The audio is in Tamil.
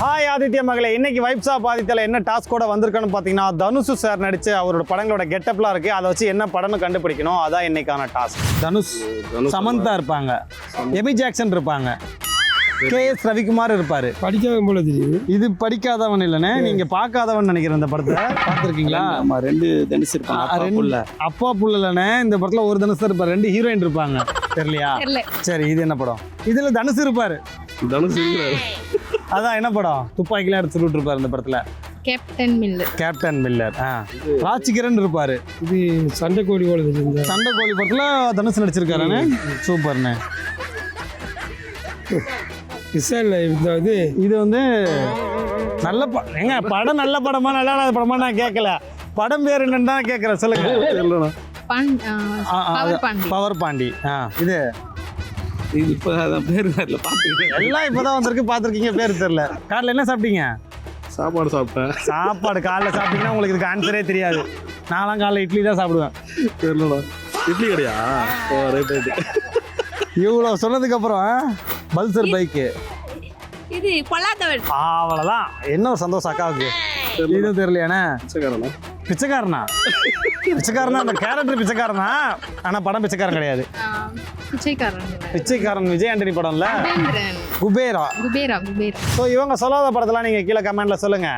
ஹாய் ஆதித்ய மகளே, இன்னைக்கு வைப்ஸ் ஆஃப் ஆதித்யால என்ன டாஸ்கோட வந்திருக்கன்னு பார்த்தீங்கன்னா, தனுஷ் சார் நடிச்ச அவரோட படங்களோட கெட்டப்லாம் இருக்கு. அதை வச்சு என்ன படம்னு கண்டுபிடிக்கணும். அதான் இன்னைக்கான டாஸ்க். தனுஷ், சமந்தா இருப்பாங்க, எமி ஜாக்சன் இருப்பாங்க, KS ரவிக்குமார் இருப்பாரு. படிக்காதவன் போல தெரியுது. இது படிக்காதவன் இல்லைன்னு நீங்க பார்க்காதவன் நினைக்கிறேன். இந்த படத்தை பார்த்துருக்கீங்களா? ரெண்டு தனுஷ் இருப்பாங்க. அப்பா புள்ள இல்லைன்னு இந்த படத்துல ஒரு தனுஷ் தான் இருப்பாரு, 2 ஹீரோயின் இருப்பாங்க. தெரியலையா? சரி, இது என்ன படம்? இதுல தனுஷ் இருப்பாரு. அதான் என்ன படம்? துப்பாக்கிலாம் எடுத்து சொல்லிட்டு இருப்பாரு இந்த படத்துல. Captain Miller. ராஜ்கிரண் இருப்பாரு. இது சண்டை கோழி போல தெரியுது. சண்டை கோழி படத்துல தனுஷ் நடிச்சிருக்காரு. சூப்பர்ண்ணே. இது வந்து நல்ல எங்க படம் நல்ல படமா நல்ல படமா நான் கேட்கல. படம் பேர் என்னன்னு தான் கேட்கறேன். சொல்லுங்க. பவர் பாண்டி. இது இப்பதான் பேர் தெரியல, பாத்துக்கிட்டேன். எல்லாம் இப்பதான் வந்திருக்கு, பாத்துருக்கீங்க, பேர் தெரியல. காலைல என்ன சாப்பிட்டீங்க? சாப்பாடு சாப்பிட்டேன். சாப்பாடு காலைல சாப்பிட்டீங்கன்னா உங்களுக்கு இதுக்கு ஆன்சரே தெரியாது. நான்லாம் காலைல இட்லி தான் சாப்பிடுவேன். தெரியலடா. இட்லி கடையா? இவ்வளோ சொன்னதுக்கு அப்புறம் பல்சர் பைக்கு இது பொல்லாதவன். அவ்வளோதான். என்ன ஒரு சந்தோஷம் அக்காவுக்கு. இதுவும் தெரியலையாண்ணே? பிச்சைக்காரனா? பிச்சைக்காரனா அந்த கேரக்டர் பிச்சைக்காரனா, ஆனா படம் பிச்சைக்காரன் கிடையாது. பிச்சைக்காரன் விஜய் ஆண்டனி படம்ல குபேரா. ஸோ இவங்க சொல்லாத படத்தெல்லாம் நீங்க கீழே கமெண்ட்ல சொல்லுங்க.